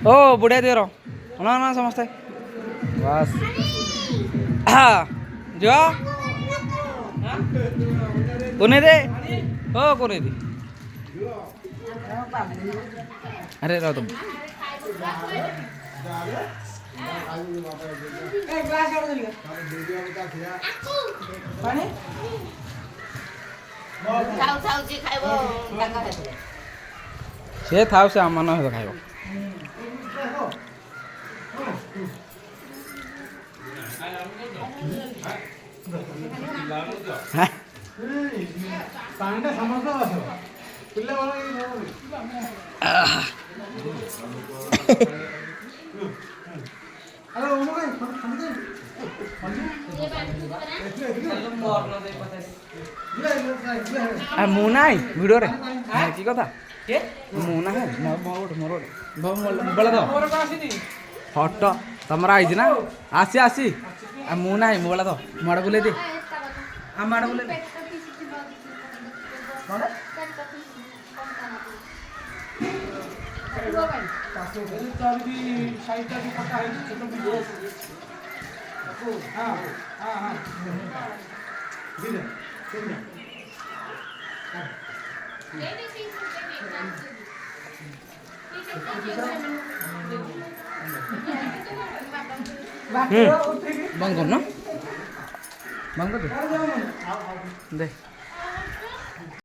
ओ बुढ़िया दियर ना ना समस्ते बस हाँ जो कोने दे ओ कोने दे अरे रहो तुम से था से आम मान खाइब मु ना भिडियो रे की कथा मु ना है मोबाइल दो फटो तुम आई ना आसी आसी मु ना मोबाइल दो माड़ बुले दे माड़ बुले बंद कर ना बंद कर दे